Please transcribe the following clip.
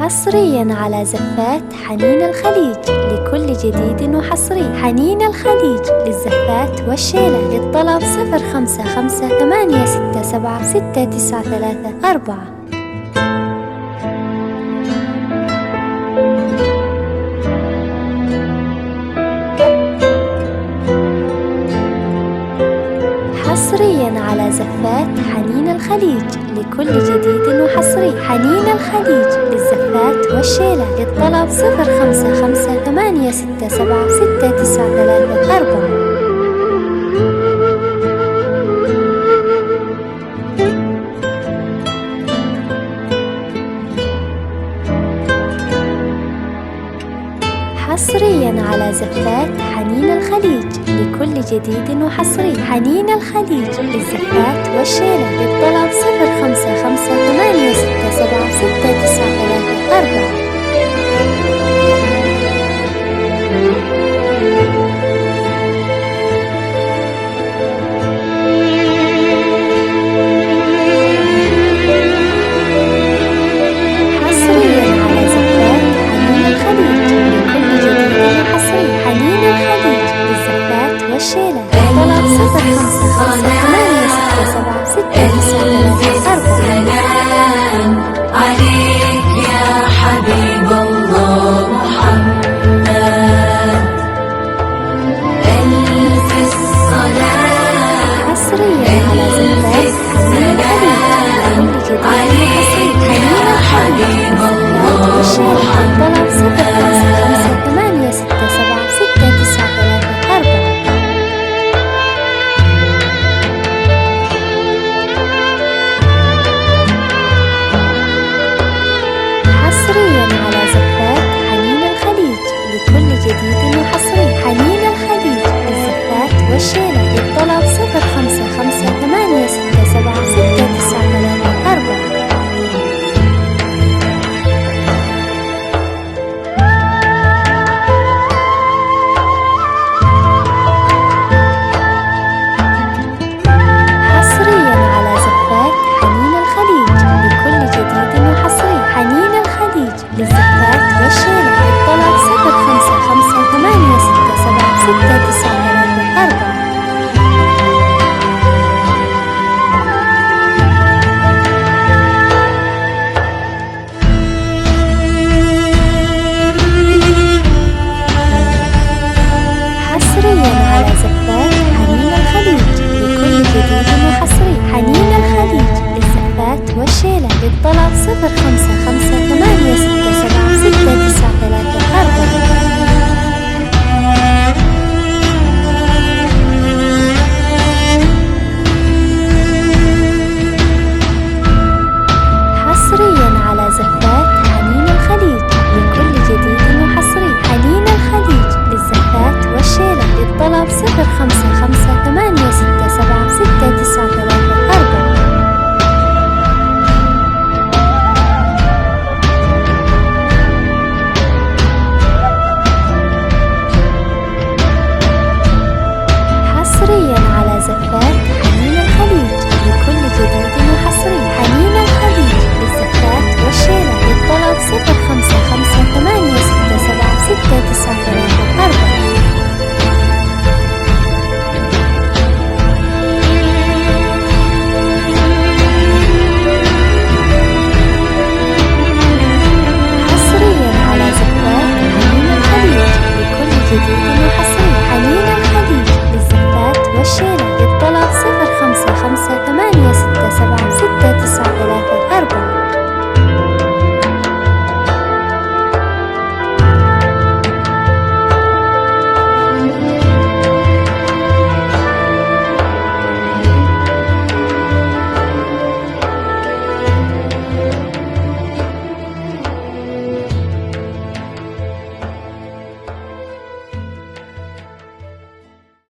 حصرياً على زفات حنين الخليج لكل جديد وحصري. حنين الخليج للزفات والشيلة. للطلب 055-867-693-4. حصرياً على زفات حنين الخليج لكل جديد وحصري. حنين الخليج للزفات والشيلة. للطلب 055-867-693-4. حصرياً على زفات حنين الخليج لكل جديد وحصري. حنين الخليج للزفات والشيلة. للطلب 055-867-693-4. والشيلة. طلب 055-867-693-4. سلام عليك يا حبيب الله محمد، ألف الصلاة. حصرياً على زفات حنين الخليج عليك يا حبيب الله محمد. طلب 055-867-693-4. حصرياً على زفات حنين الخليج لكل جديد وحصري. حنين الخليج للزفات والشيلة. للطلب 055-867-693-4. حصرياً على زفات حنين الخليج لكل جديد وحصري. حنين الخليج للزفات والشيلة. للطلب 055-867-693-4.